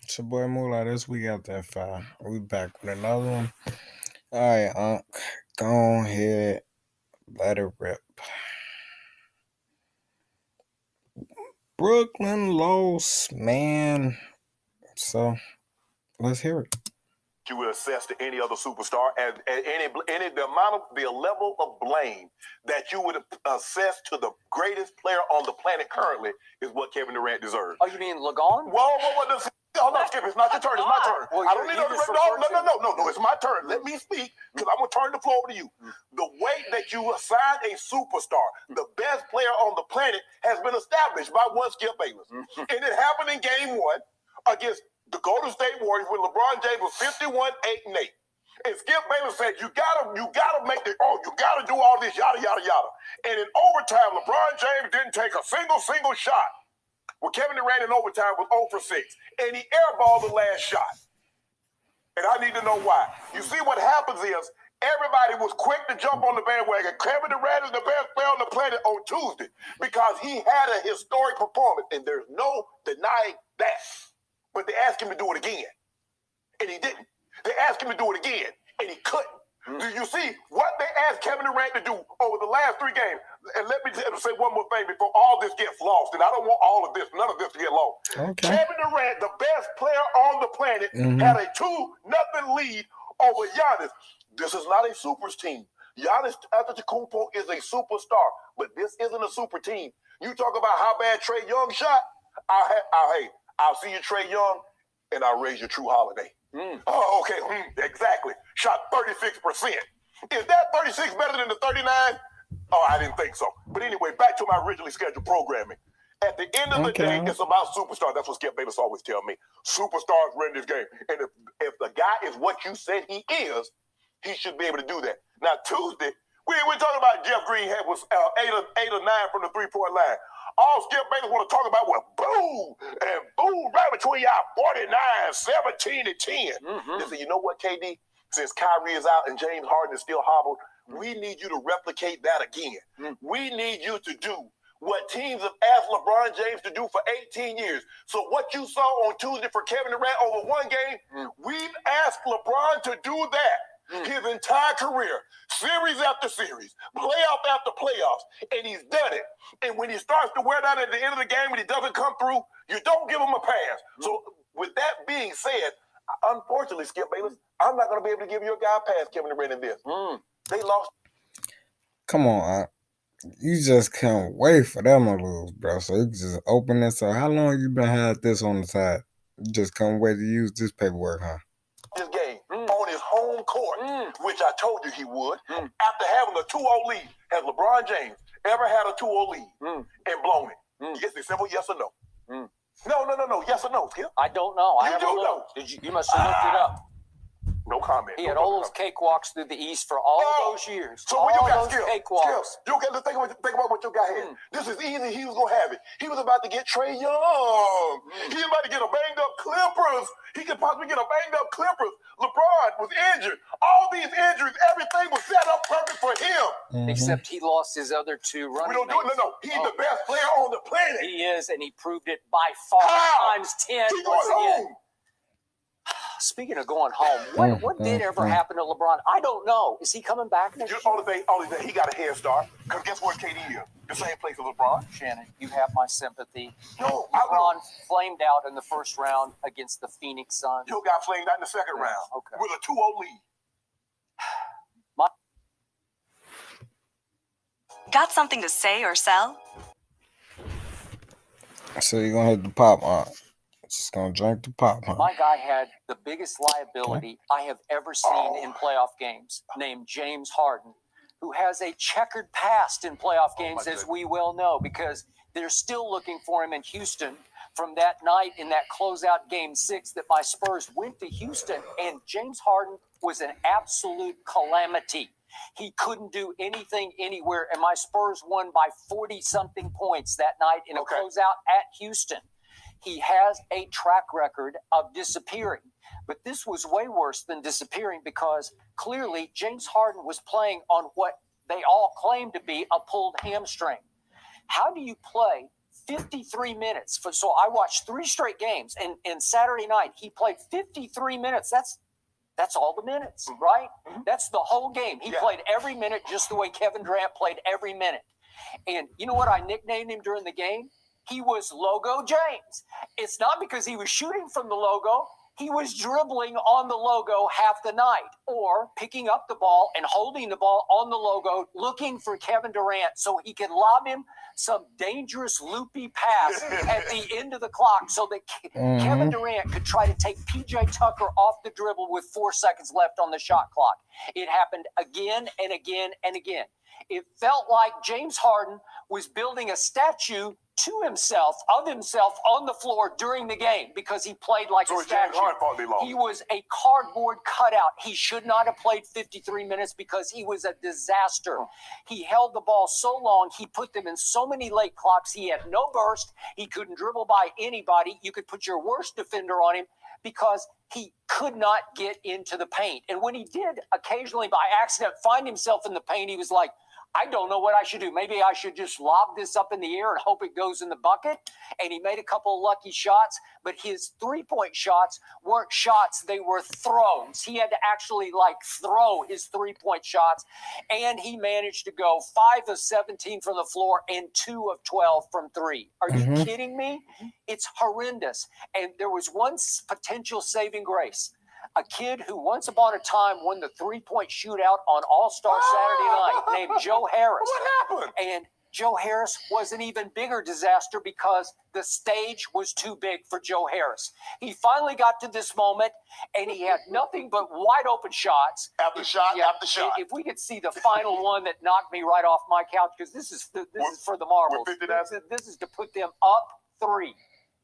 It's your boy Mullah. This week out there, fire. We back with another one. All right, Unc. Go ahead. Let it rip. Brooklyn lost, man. So let's hear it. You would assess to any other superstar, and any the level of blame that you would assess to the greatest player on the planet currently is what Kevin Durant deserves. Oh, you mean Lagon? Whoa. Hold on, Skip. It's not your turn. It's my turn. Well, I don't need no. It's my turn. Let me speak because I'm going to turn the floor over to you. The way that you assign a superstar, the best player on the planet, has been established by one Skip Bayless. And it happened in game one against the Golden State Warriors when LeBron James was 51, 8, and 8. And Skip Bayless said, you gotta make you gotta do all this, yada, yada, yada. And in overtime, LeBron James didn't take a single shot. Well, Kevin Durant in overtime was 0 for 6, and he airballed the last shot. And I need to know why. You see, what happens is everybody was quick to jump on the bandwagon. Kevin Durant is the best player on the planet on Tuesday because he had a historic performance, and there's no denying that. But they asked him to do it again, and he didn't. They asked him to do it again, and he couldn't. Do you see what they asked Kevin Durant to do over the last 3 games? And let me say one more thing before all this gets lost. And I don't want none of this to get lost. Okay. Kevin Durant, the best player on the planet, had a 2-0 lead over Giannis. This is not a supers team. Giannis Antetokounmpo is a superstar, but this isn't a super team. You talk about how bad Trae Young shot. I'll see you, Trae Young, and I'll raise your True Holiday. Oh, okay, exactly. Shot 36%. Is that 36 better than the 39? Oh, I didn't think so. But anyway, back to my originally scheduled programming. At the end of the day, it's about superstars. That's what Skip Bayless always tell me. Superstars win this game. And if the guy is what you said he is, he should be able to do that. Now, Tuesday, we're talking about Jeff Green was 8 or 9 from the three-point line. All Skip Bayless want to talk about was boom, right between y'all, 49, 17, and 10. They say, you know what, KD? Since Kyrie is out and James Harden is still hobbled, we need you to replicate that again. We need you to do what teams have asked LeBron James to do for 18 years. So what you saw on Tuesday for Kevin Durant over 1 game, we've asked LeBron to do that. His entire career, series after series, playoff after playoffs, and he's done it. And when he starts to wear down at the end of the game and he doesn't come through, you don't give him a pass. So with that being said, unfortunately, Skip Bayless, I'm not going to be able to give your guy a pass, Kevin Durant, in this. They lost. Come on, Unc. You just can't wait for them to lose, bro. So you just open this up. How long you been had this on the side? You just can't wait to use this paperwork, huh? This game on his home court, which I told you he would, after having a 2-0 lead. Has LeBron James ever had a 2-0 lead and blown it? Yes, it's simple, yes or no. No. Yes or no, Skip? I don't know. I You do know. You must have looked it up. No comment. He had all those cakewalks through the East for all those years. So when you got cakewalks. You got to think about what your guy had. This is easy. He was going to have it. He was about to get Trae Young. He was about to get a banged-up Clippers. He could possibly get a banged-up Clippers. LeBron was injured. All these injuries, everything was set up perfect for him. Except he lost his other 2 running We don't do it. No. He's the best player on the planet. He is, and he proved it by far times 10 He once going again. home. Speaking of going home, what did ever happen to LeBron? I don't know. Is he coming back next year? Only thing, he got a head start. Because guess where KD is? The same place as LeBron. Shannon, you have my sympathy. No, LeBron flamed out in the first round against the Phoenix Suns. Your guy flamed out in the second round with a 2-0 lead. Got something to say or sell? So you're gonna hit the pop, huh? Just gonna drink the pop, huh? My guy had the biggest liability I have ever seen in playoff games, named James Harden, who has a checkered past in playoff games, as we well know, because they're still looking for him in Houston from that night in that closeout Game 6 that my Spurs went to Houston, and James Harden was an absolute calamity. He couldn't do anything anywhere, and my Spurs won by 40-something points that night in a closeout at Houston. He has a track record of disappearing. But this was way worse than disappearing because clearly James Harden was playing on what they all claim to be a pulled hamstring. How do you play 53 minutes. So I watched 3 straight games, and Saturday night he played 53 minutes. That's all the minutes, right? That's the whole game. He played every minute just the way Kevin Durant played every minute. And you know what I nicknamed him during the game? He was Logo James. It's not because he was shooting from the logo. He was dribbling on the logo half the night, or picking up the ball and holding the ball on the logo, looking for Kevin Durant so he could lob him some dangerous loopy pass at the end of the clock so that Kevin Durant could try to take PJ Tucker off the dribble with 4 seconds left on the shot clock. It happened again and again and again. It felt like James Harden was building a statue to himself, of himself, on the floor during the game because he played like a statue. He was a cardboard cutout. He should not have played 53 minutes because he was a disaster. He held the ball so long. He put them in so many late clocks. He had no burst. He couldn't dribble by anybody. You could put your worst defender on him because he could not get into the paint. And when he did occasionally by accident find himself in the paint, he was like, I don't know what I should do. Maybe I should just lob this up in the air and hope it goes in the bucket. And he made a couple of lucky shots, but his three-point shots weren't shots. They were throws. He had to actually throw his three-point shots. And he managed to go 5 of 17 from the floor and 2 of 12 from 3. Are you kidding me? It's horrendous. And there was one potential saving grace. A kid who once upon a time won the three-point shootout on All-Star Saturday night named Joe Harris. What happened? And Joe Harris was an even bigger disaster because the stage was too big for Joe Harris. He finally got to this moment, and he had nothing but wide open shots. After shot, after shot. If we could see the final one that knocked me right off my couch, because this is for the marbles. This is to put them up 3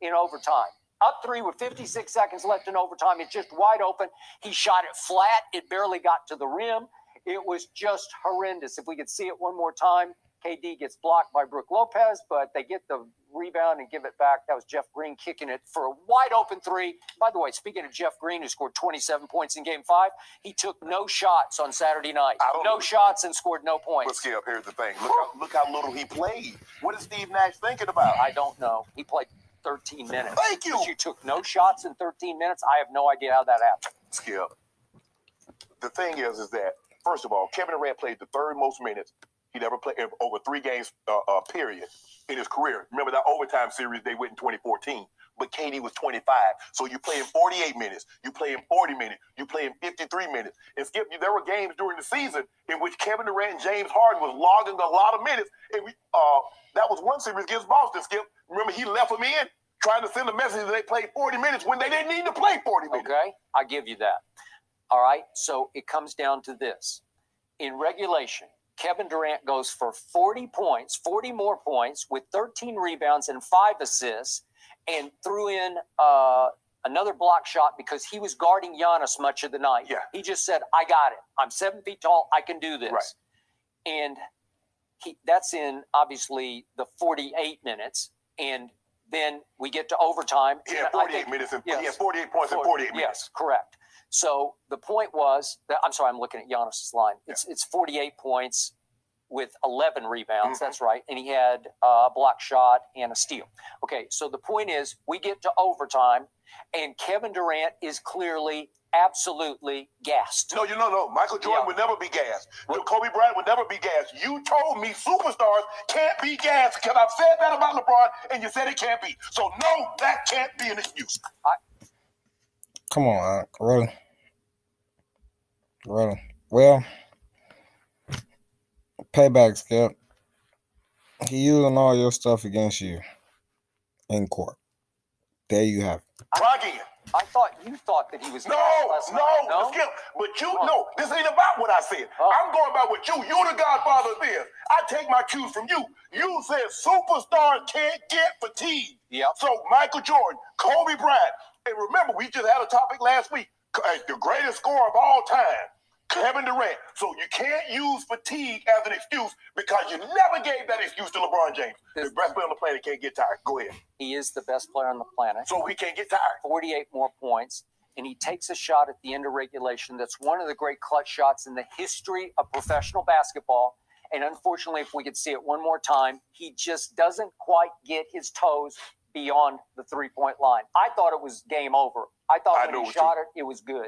in overtime. Up 3 with 56 seconds left in overtime. It's just wide open. He shot it flat. It barely got to the rim. It was just horrendous. If we could see it one more time, KD gets blocked by Brook Lopez, but they get the rebound and give it back. That was Jeff Green kicking it for a wide open 3. By the way, speaking of Jeff Green, who scored 27 points in Game 5, he took no shots on Saturday night. No shots and scored no points. But Skip, here's the thing. Look how little he played. What is Steve Nash thinking about? I don't know. He played 13 minutes. Thank you. But you took no shots in 13 minutes. I have no idea how that happened. Skip. The thing is that, first of all, Kevin Durant played the 3rd most minutes he'd ever played over 3 games, period, in his career. Remember that overtime series they went in 2014. But KD was 25. So you play him 48 minutes. You play him 40 minutes. You play him 53 minutes. And Skip, there were games during the season in which Kevin Durant and James Harden was logging a lot of minutes. And that was one series against Boston, Skip. Remember, he left them in, trying to send a message that they played 40 minutes when they didn't need to play 40 minutes. Okay, I give you that. All right, so it comes down to this. In regulation, Kevin Durant goes for 40 points, 40 more points with 13 rebounds and 5 assists, and threw in another block shot because he was guarding Giannis much of the night. Yeah. He just said, I got it. I'm 7 feet tall. I can do this. Right. And that's in, obviously, the 48 minutes. And then we get to overtime. He had 48 minutes. He had 48 points in 48 minutes. Yes, correct. So the point was that, I'm sorry, I'm looking at Giannis's line. It's 48 points with 11 rebounds. That's right. And he had a block shot and a steal. Okay, so the point is we get to overtime, and Kevin Durant is clearly absolutely gassed. No. Michael Jordan would never be gassed. Kobe Bryant would never be gassed. You told me superstars can't be gassed because I've said that about LeBron, and you said it can't be. So, no, that can't be an excuse. Come on, really? Well, payback, Skip. He using all your stuff against you in court. There you have it. Try again. You thought that he was No, Skip. But this ain't about what I said. I'm going about what you're the godfather of this. I take my cues from you. You said superstars can't get fatigued. Yep. So Michael Jordan, Kobe Bryant, and remember, we just had a topic last week. The greatest scorer of all time, Kevin Durant. So you can't use fatigue as an excuse because you never gave that excuse to LeBron James. The best player on the planet can't get tired. Go ahead. He is the best player on the planet. So he can't get tired. 48 more points, and he takes a shot at the end of regulation that's one of the great clutch shots in the history of professional basketball, And unfortunately, if we could see it one more time, he just doesn't quite get his toes beyond the three-point line. I thought it was game over. I thought when he shot it, it was good.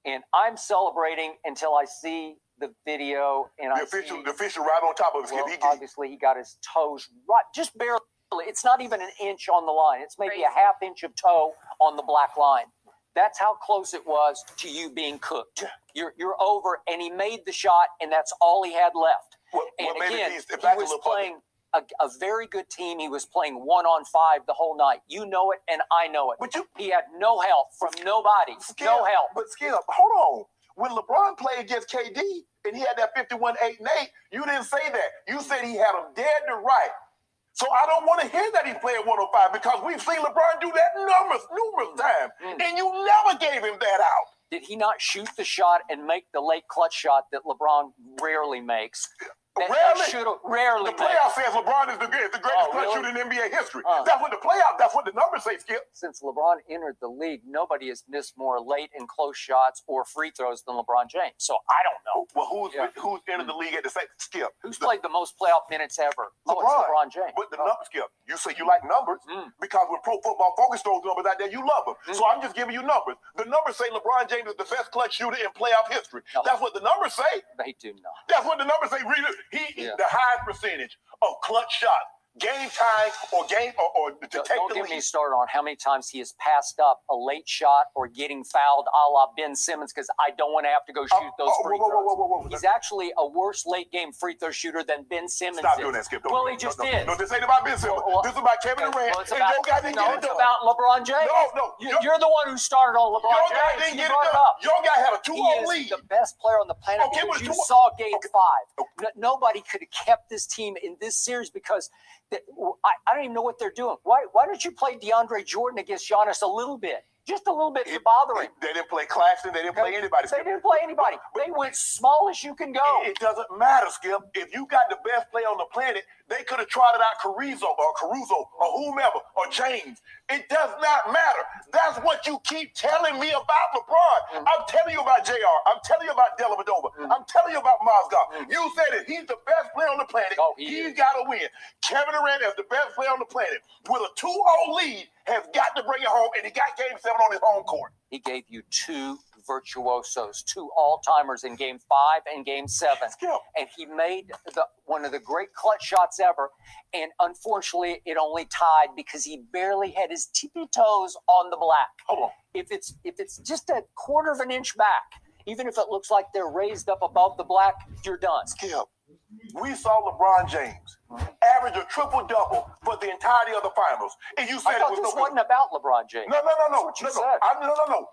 And I'm celebrating until I see the video and the official right on top of his head. Obviously, he got his toes right, just barely. It's not even an inch on the line. It's maybe a half inch of toe on the black line. That's how close it was to you being cooked. You're over, and he made the shot, and that's all he had left. And again, he was playing a very good team. He was playing 1-on-5 the whole night. You know it, and I know it. But he had no help from nobody. No help. But Skip, hold on. When LeBron played against KD and he had that 51, 8, and 8, you didn't say that. You said he had him dead to right. So I don't want to hear that he's playing 105 because we've seen LeBron do that numerous times, and you never gave him that out. Did he not shoot the shot and make the late clutch shot that LeBron rarely makes? Rarely. The playoff says LeBron is the greatest clutch shooter in NBA history. That's what the numbers say, Skip. Since LeBron entered the league, nobody has missed more late and close shots or free throws than LeBron James. So I don't know. Well, who's entered the league at the same Skip? Who's played the most playoff minutes ever? LeBron. It's LeBron James. But the numbers, Skip, you say you like numbers because when Pro Football Focus throws numbers out there, you love them. So I'm just giving you numbers. The numbers say LeBron James is the best clutch shooter in playoff history. No. That's what the numbers say. They do not. That's what the numbers say. He the highest percentage of clutch shots, game time or game or to take the lead. Don't get me started on how many times he has passed up a late shot or getting fouled a la Ben Simmons because I don't want to have to go shoot those free throws. He's actually a worse late game free throw shooter than Ben Simmons. Stop doing that, Skip. Well, he just did. No, this ain't about Ben Simmons. This is about Kevin Durant. It's about LeBron James. No. You're the one who started on LeBron James. Your guy didn't get it done. Your guy had a 2-0 lead. He is the best player on the planet. You saw Game 5. Nobody could have kept this team in this series because I don't even know what they're doing. Why don't you play DeAndre Jordan against Giannis a little bit? Just a little bit to bother him. They didn't play Claxton. They didn't play anybody. They didn't play anybody. They went small as you can go. It doesn't matter, Skip. If you got the best player on the planet, they could have trotted out Caruso or whomever or James. It does not matter. That's what you keep telling me about LeBron. I'm telling you about JR. I'm telling you about Dellavedova. I'm telling you about Mozgov. You said that he's the best player on the planet. He's got to win. Kevin Durant is the best player on the planet with a 2-0 lead has got to bring it home, and he got Game 7 on his home court. He gave you two virtuosos, two all-timers in Game 5 and Game 7. And he made one of the great clutch shots ever. And unfortunately, it only tied because he barely had his tippy toes on the black. Hold on. If it's just a quarter of an inch back, even if it looks like they're raised up above the black, you're done. Skip, we saw LeBron James average a triple-double for the entirety of the finals. And you said it was this wasn't about LeBron James. No.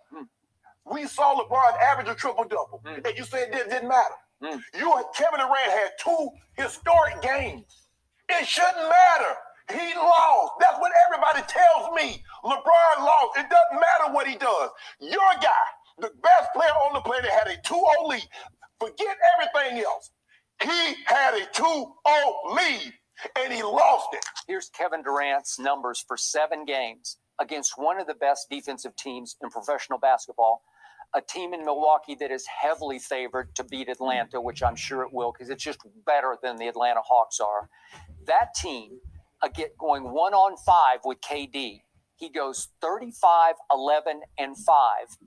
We saw LeBron average a triple-double. And you said it didn't matter. Kevin Durant had 2 historic games. It shouldn't matter. He lost. That's what everybody tells me. LeBron lost. It doesn't matter what he does. Your guy, the best player on the planet, had a 2-0 lead. Forget everything else. He had a 2-0 lead, and he lost it. Here's Kevin Durant's numbers for 7 games against one of the best defensive teams in professional basketball, a team in Milwaukee that is heavily favored to beat Atlanta, which I'm sure it will because it's just better than the Atlanta Hawks are. That team, going 1-on-5 with KD, he goes 35, 11, and 5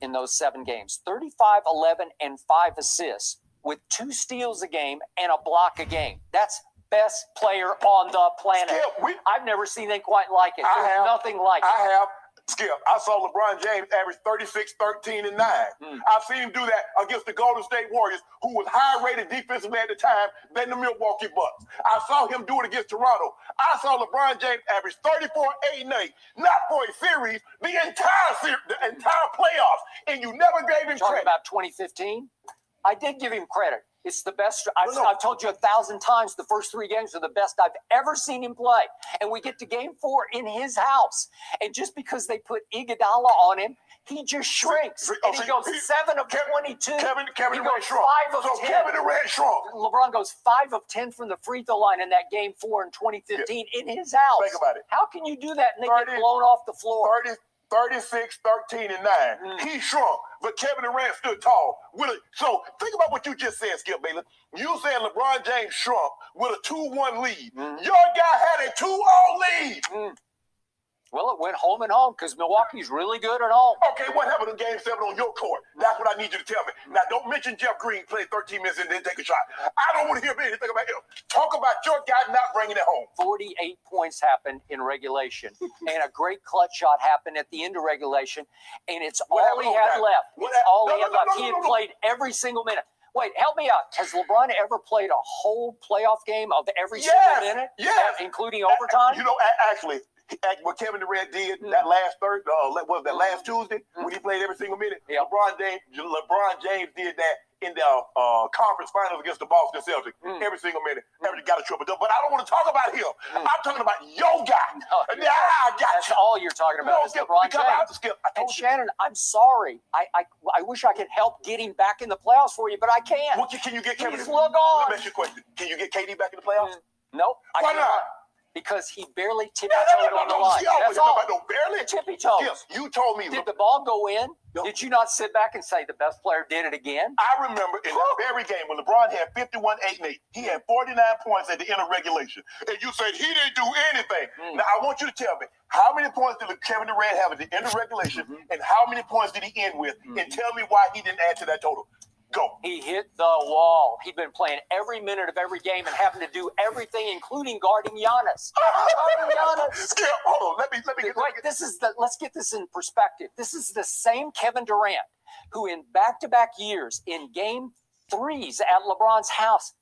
in those 7 games. 35, 11, and 5 assists with 2 steals a game and a block a game. That's best player on the planet. Skip, I've never seen anything quite like it. There's nothing like it. Skip, I saw LeBron James average 36, 13, and 9. I've seen him do that against the Golden State Warriors, who was higher-rated defensively at the time than the Milwaukee Bucks. I saw him do it against Toronto. I saw LeBron James average 34, 8, and 8, not for a series, the entire playoffs, and you never gave him credit. Talking about 2015? I did give him credit. It's the best. I've told you 1,000 times the first 3 games are the best I've ever seen him play. And we get to Game 4 in his house. And just because they put Iguodala on him, he just shrinks. And he goes 7 of 22. Kevin Durant shrunk. 5 of 10. Kevin Durant shrunk. LeBron goes 5 of 10 from the free throw line in that Game 4 in 2015 in his house. Think about it. How can you do that and they get blown off the floor? 36, 13, and 9. He shrunk, but Kevin Durant stood tall. So think about what you just said, Skip Bayless. You said LeBron James shrunk with a 2-1 lead. Your guy had a 2-0 lead. Well, it went home and home because Milwaukee's really good at home. Okay, what happened in Game 7 on your court? That's what I need you to tell me. Now, don't mention Jeff Green played 13 minutes and then take a shot. I don't want to hear anything about him. Talk about your guy not bringing it home. 48 points happened in regulation, and a great clutch shot happened at the end of regulation, and it's all he had left. It's all he had left. He had played every single minute. Wait, help me out. Has LeBron ever played a whole playoff game of every single minute? Yes. Including overtime? You know, actually, what Kevin Durant did that last last Tuesday when he played every single minute. Yep. LeBron James did that in the conference finals against the Boston Celtics every single minute. Every got a triple-double. But I don't want to talk about him. I'm talking about your guy. That's all you're talking about is LeBron James. And Shannon, I'm sorry. I wish I could help get him back in the playoffs for you, but I can't. Well, can you get Kevin? Look on. Let me ask you a question. Can you get KD back in the playoffs? Nope. Why not? Because he barely tippy-toed on the line. That's all. Barely Tippy-toes. Yes, you told me. Did the ball go in? No. Did you not sit back and say the best player did it again? I remember in that very game when LeBron had 51, 8, and 8. He had 49 points at the end of regulation. And you said he didn't do anything. Now, I want you to tell me, how many points did Kevin Durant have at the end of regulation, and how many points did he end with? And tell me why he didn't add to that total. Go. He hit the wall. He'd been playing every minute of every game and having to do everything, including guarding Giannis. Skip, hold on. Let me get let's get this in perspective. This is the same Kevin Durant who in back-to-back years in game 3s at LeBron's house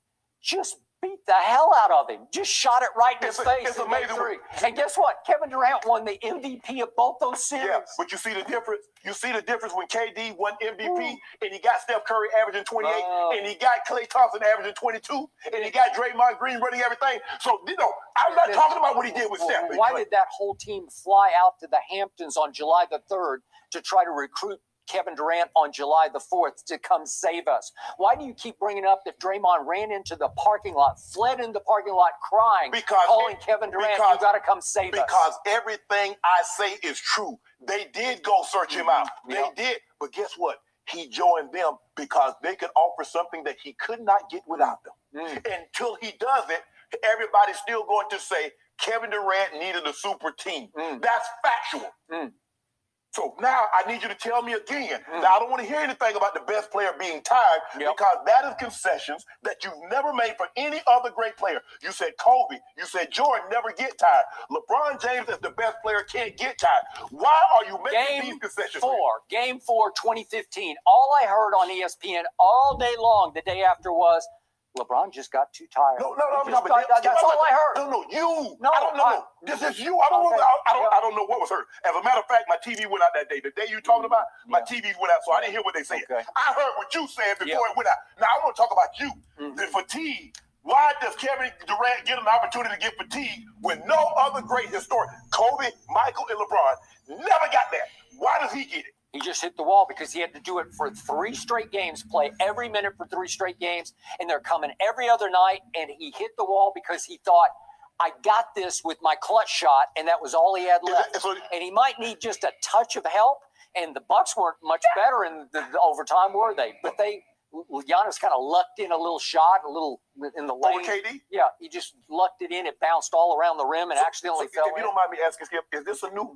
just beat the hell out of him. Just shot it right in his face. It's amazing. And guess what? Kevin Durant won the MVP of both those series. Yeah, but you see the difference? You see the difference when KD won MVP and he got Steph Curry averaging 28 and he got Klay Thompson averaging 22 and he got Draymond Green running everything. So, I'm not talking about what he did with Steph. Why did that whole team fly out to the Hamptons on July the 3rd to try to recruit Kevin Durant on July the 4th to come save us? Why do you keep bringing up that Draymond ran into the parking lot, fled in the parking lot crying, calling Kevin Durant, you got to come save us? Because everything I say is true. They did go search him out. They did. But guess what? He joined them because they could offer something that he could not get without them. Until he does it, everybody's still going to say Kevin Durant needed a super team. That's factual. So now I need you to tell me again. Now I don't want to hear anything about the best player being tired because that is concessions that you've never made for any other great player. You said Kobe, you said Jordan never get tired. LeBron James as the best player can't get tired. Why are you making these concessions? Game 4, 2015. All I heard on ESPN all day long the day after was LeBron just got too tired. No. That's all I heard. You. No, I don't know. This is you. I don't know what was heard. As a matter of fact, my TV went out that day. The day you talking about, my TV went out, so I didn't hear what they said. I heard what you said before it went out. Now I want to talk about you. The fatigue. Why does Kevin Durant get an opportunity to get fatigued when no other great historian, Kobe, Michael, and LeBron, never got that? Why does he get it? He just hit the wall because he had to do it for 3 straight games, play every minute for 3 straight games, and they're coming every other night, and he hit the wall because he thought, I got this with my clutch shot, and that was all he had left. And he might need just a touch of help, and the Bucks weren't much better in the overtime, were they? But Giannis kind of lucked in a little shot, a little in the lane. Over KD? Yeah, he just lucked it in. It bounced all around the rim and accidentally fell in. If you don't mind me asking, Skip, is this a new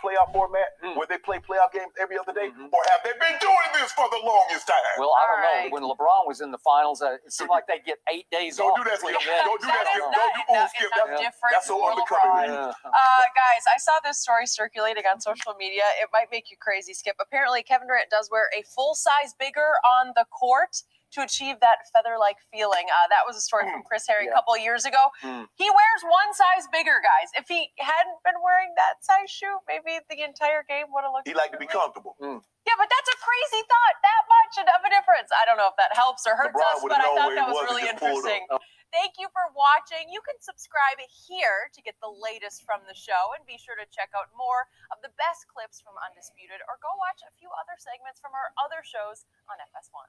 playoff format where they play playoff games every other day, or have they been doing this for the longest time? Well, I don't know. When LeBron was in the finals, it seemed like they'd get 8 days off. Don't do that, Skip. Don't do that, Skip. Don't do Skip. That's so undercover. Guys, I saw this story circulating on social media. It might make you crazy, Skip. Apparently, Kevin Durant does wear a full size bigger on the court to achieve that feather-like feeling. That was a story from Chris Harry a couple of years ago. He wears one size bigger, guys. If he hadn't been wearing that size shoe, maybe the entire game would have looked He'd like to be comfortable. Yeah, but that's a crazy thought. That much of a difference. I don't know if that helps or hurts us, but I thought that was really interesting. Thank you for watching. You can subscribe here to get the latest from the show, and be sure to check out more of the best clips from Undisputed, or go watch a few other segments from our other shows on FS1.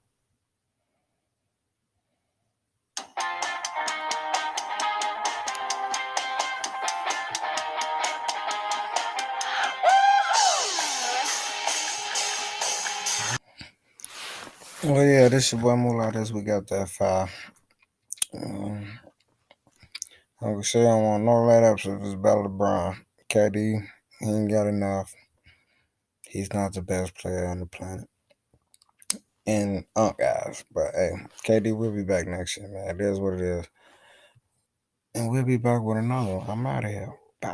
Woo! Well, yeah, this your boy Mullah. This we got that fire. UNK Shay don't want no let-ups if it's about LeBron. KD, he ain't got enough. He's not the best player on the planet. And guys, but hey, KD will be back next year, man. It is what it is. And we'll be back with another one. I'm out of here.